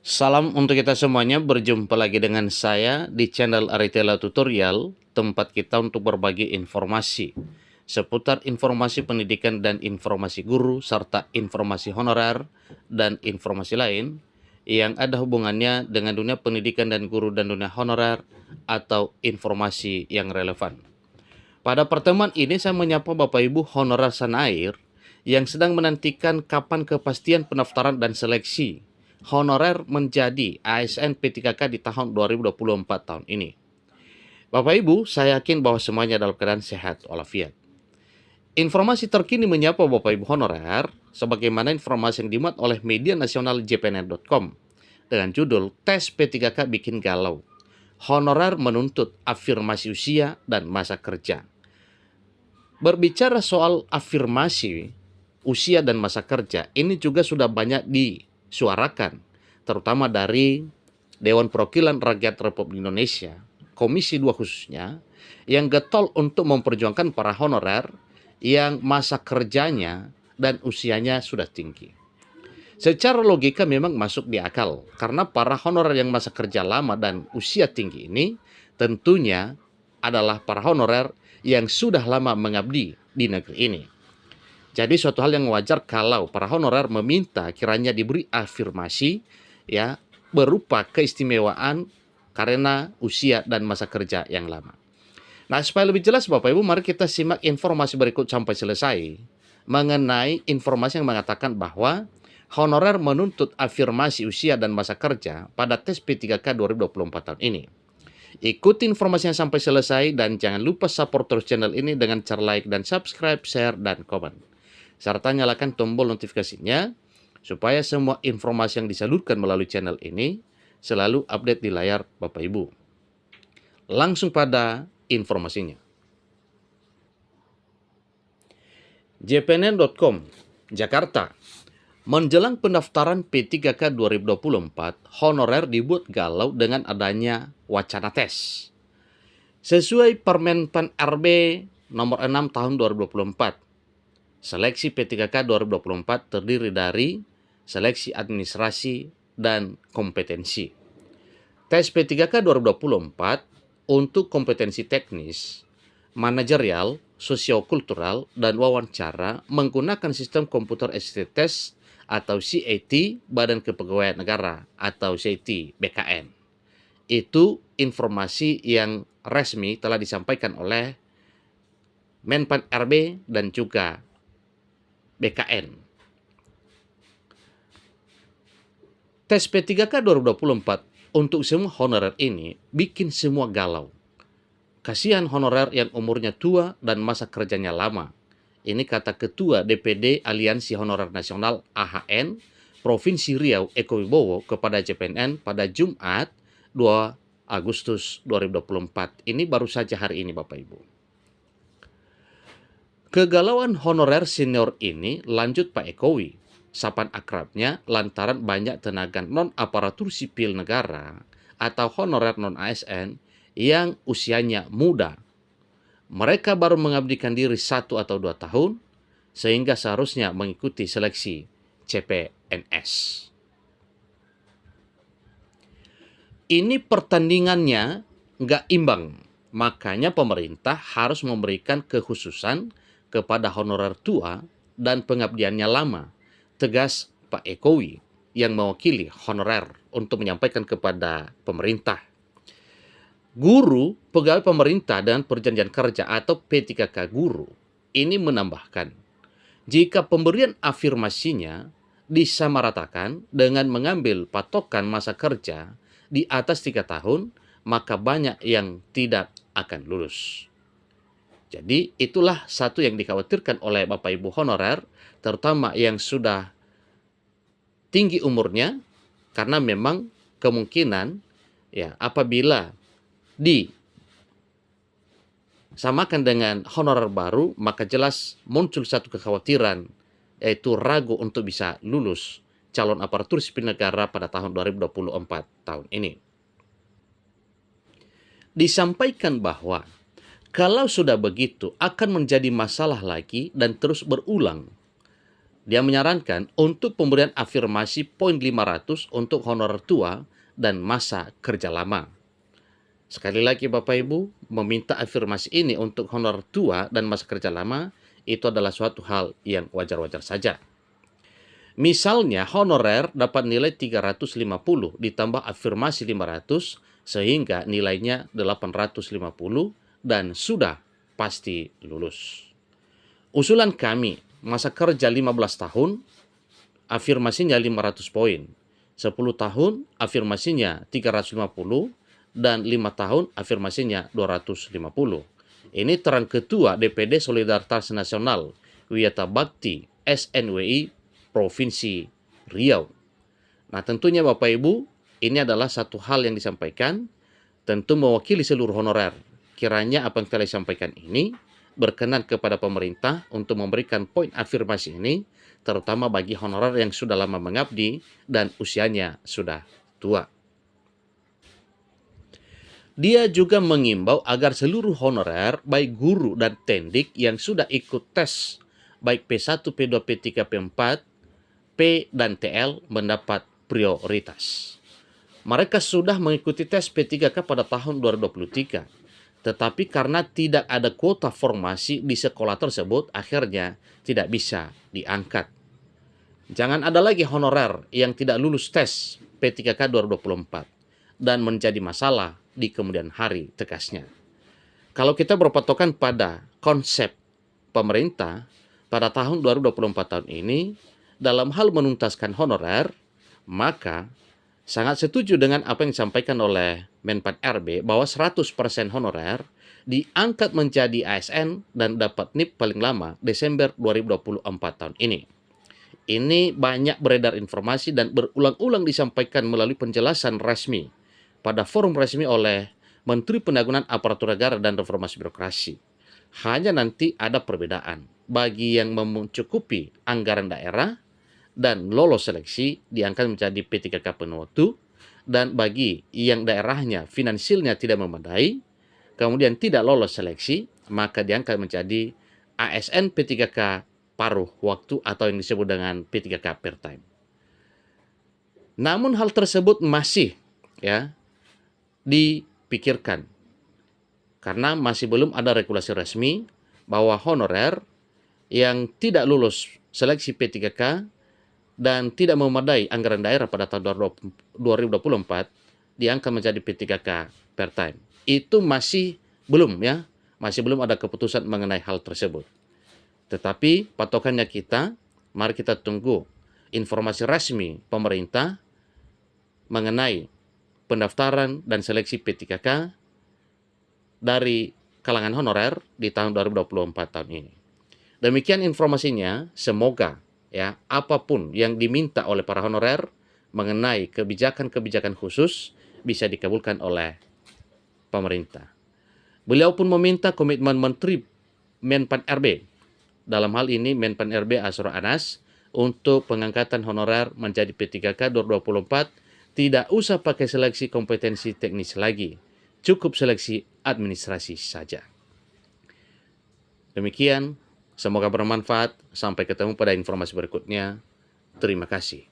Salam untuk kita semuanya, berjumpa lagi dengan saya di channel Aritela Tutorial, tempat kita untuk berbagi informasi seputar informasi pendidikan dan informasi guru, serta informasi honorer dan informasi lain yang ada hubungannya dengan dunia pendidikan dan guru dan dunia honorer atau informasi yang relevan. Pada pertemuan ini saya menyapa Bapak Ibu honorer Sanair yang sedang menantikan kapan kepastian pendaftaran dan seleksi honorer menjadi ASN P3K di tahun 2024 tahun ini. Bapak Ibu, saya yakin bahwa semuanya dalam keadaan sehat walafiat. Informasi terkini menyapa Bapak Ibu honorer sebagaimana informasi yang dimuat oleh media nasional jpnet.com dengan judul Tes P3K Bikin Galau. Honorer menuntut afirmasi usia dan masa kerja. Berbicara soal afirmasi usia dan masa kerja, ini juga sudah banyak disuarakan, terutama dari Dewan Perwakilan Rakyat Republik Indonesia, Komisi 2 khususnya, yang getol untuk memperjuangkan para honorer yang masa kerjanya dan usianya sudah tinggi. Secara logika memang masuk di akal, karena para honorer yang masa kerja lama dan usia tinggi ini tentunya adalah para honorer yang sudah lama mengabdi di negeri ini. Jadi suatu hal yang wajar kalau para honorer meminta kiranya diberi afirmasi ya berupa keistimewaan karena usia dan masa kerja yang lama. Nah, supaya lebih jelas Bapak Ibu, mari kita simak informasi berikut sampai selesai mengenai informasi yang mengatakan bahwa honorer menuntut afirmasi usia dan masa kerja pada tes P3K 2024 tahun ini. Ikuti informasinya sampai selesai dan jangan lupa support terus channel ini dengan cara like dan subscribe, share, dan komen. Serta nyalakan tombol notifikasinya supaya semua informasi yang disalurkan melalui channel ini selalu update di layar Bapak Ibu. Langsung pada informasinya. jpnet.com, Jakarta. Menjelang pendaftaran P3K 2024, honorer dibuat galau dengan adanya wacana tes. Sesuai Permen Pan RB nomor 6 tahun 2024, seleksi P3K 2024 terdiri dari seleksi administrasi dan kompetensi. Tes P3K 2024 untuk kompetensi teknis, manajerial, sosiokultural, dan wawancara menggunakan sistem komputer assisted test atau CAT Badan Kepegawaian Negara atau CAT BKN. Itu informasi yang resmi telah disampaikan oleh Menpan RB dan juga BKN. Tes P3K 2024 untuk semua honorer ini bikin semua galau. Kasihan honorer yang umurnya tua dan masa kerjanya lama. Ini kata Ketua DPD Aliansi Honorer Nasional AHN Provinsi Riau Eko Wibowo kepada JPNN pada Jumat 2 Agustus 2024. Ini baru saja hari ini Bapak Ibu. Kegalauan honorer senior ini lanjut Pak Ekowi, sapan akrabnya lantaran banyak tenaga non-aparatur sipil negara atau honorer non-ASN yang usianya muda. Mereka baru mengabdikan diri 1 atau 2 tahun, sehingga seharusnya mengikuti seleksi CPNS. Ini pertandingannya nggak imbang, makanya pemerintah harus memberikan kekhususan kepada honorer tua dan pengabdiannya lama, tegas Pak Ekowi yang mewakili honorer untuk menyampaikan kepada pemerintah. Guru, pegawai pemerintah dan perjanjian kerja atau P3K guru, ini menambahkan, jika pemberian afirmasinya disamaratakan dengan mengambil patokan masa kerja di atas 3 tahun, maka banyak yang tidak akan lulus. Jadi itulah satu yang dikhawatirkan oleh Bapak Ibu honorer, terutama yang sudah tinggi umurnya, karena memang kemungkinan ya apabila disamakan dengan honorer baru, maka jelas muncul satu kekhawatiran, yaitu ragu untuk bisa lulus calon aparatur sipil negara pada tahun 2024 tahun ini. Disampaikan bahwa kalau sudah begitu akan menjadi masalah lagi dan terus berulang Dia menyarankan untuk pemberian afirmasi poin 500 untuk honorer tua dan masa kerja lama. Sekali lagi Bapak Ibu, meminta afirmasi ini untuk honorer tua dan masa kerja lama itu adalah suatu hal yang wajar-wajar saja. Misalnya honorer dapat nilai 350 ditambah afirmasi 500 sehingga nilainya 850 dan sudah pasti lulus. Usulan kami, masa kerja 15 tahun, afirmasinya 500 poin. 10 tahun, afirmasinya 350, dan 5 tahun, afirmasinya 250. Ini terang Ketua DPD Solidaritas Nasional Wiyata Bakti SNWI Provinsi Riau. Nah, tentunya Bapak Ibu, ini adalah satu hal yang disampaikan, tentu mewakili seluruh honorer. Kiranya apa yang telah disampaikan ini berkenan kepada pemerintah untuk memberikan poin afirmasi ini, terutama bagi honorer yang sudah lama mengabdi dan usianya sudah tua. Dia juga mengimbau agar seluruh honorer, baik guru dan tendik yang sudah ikut tes, baik P1, P2, P3, P4, P dan TL mendapat prioritas. Mereka sudah mengikuti tes P3K pada tahun 2023, tetapi karena tidak ada kuota formasi di sekolah tersebut, akhirnya tidak bisa diangkat. Jangan ada lagi honorer yang tidak lulus tes P3K 2024 dan menjadi masalah di kemudian hari, tegasnya. Kalau kita berpatokan pada konsep pemerintah pada tahun 2024 tahun ini, dalam hal menuntaskan honorer, maka sangat setuju dengan apa yang disampaikan oleh Menpan RB bahwa 100% honorer diangkat menjadi ASN dan dapat NIP paling lama Desember 2024 tahun ini. Ini banyak beredar informasi dan berulang-ulang disampaikan melalui penjelasan resmi pada forum resmi oleh Menteri Pendayagungan Aparatur Negara dan Reformasi Birokrasi. Hanya nanti ada perbedaan. Bagi yang mencukupi anggaran daerah dan lolos seleksi diangkat menjadi P3K penuh waktu, dan bagi yang daerahnya finansialnya tidak memadai, kemudian tidak lolos seleksi, maka diangkat menjadi ASN P3K paruh waktu atau yang disebut dengan P3K part time. Namun hal tersebut masih dipikirkan karena masih belum ada regulasi resmi bahwa honorer yang tidak lulus seleksi P3K dan tidak memadai anggaran daerah pada tahun 2024 diangkat menjadi P3K part time. Itu masih belum ada keputusan mengenai hal tersebut. Tetapi patokannya kita, mari kita tunggu informasi resmi pemerintah mengenai pendaftaran dan seleksi P3K dari kalangan honorer di tahun 2024 tahun ini. Demikian informasinya, semoga apapun yang diminta oleh para honorer mengenai kebijakan-kebijakan khusus bisa dikabulkan oleh pemerintah. Beliau pun meminta komitmen Menteri Menpan RB, dalam hal ini Menpan RB Asrul Anas, untuk pengangkatan honorer menjadi P3K 2024 tidak usah pakai seleksi kompetensi teknis lagi, cukup seleksi administrasi saja. Demikian, semoga bermanfaat. Sampai ketemu pada informasi berikutnya. Terima kasih.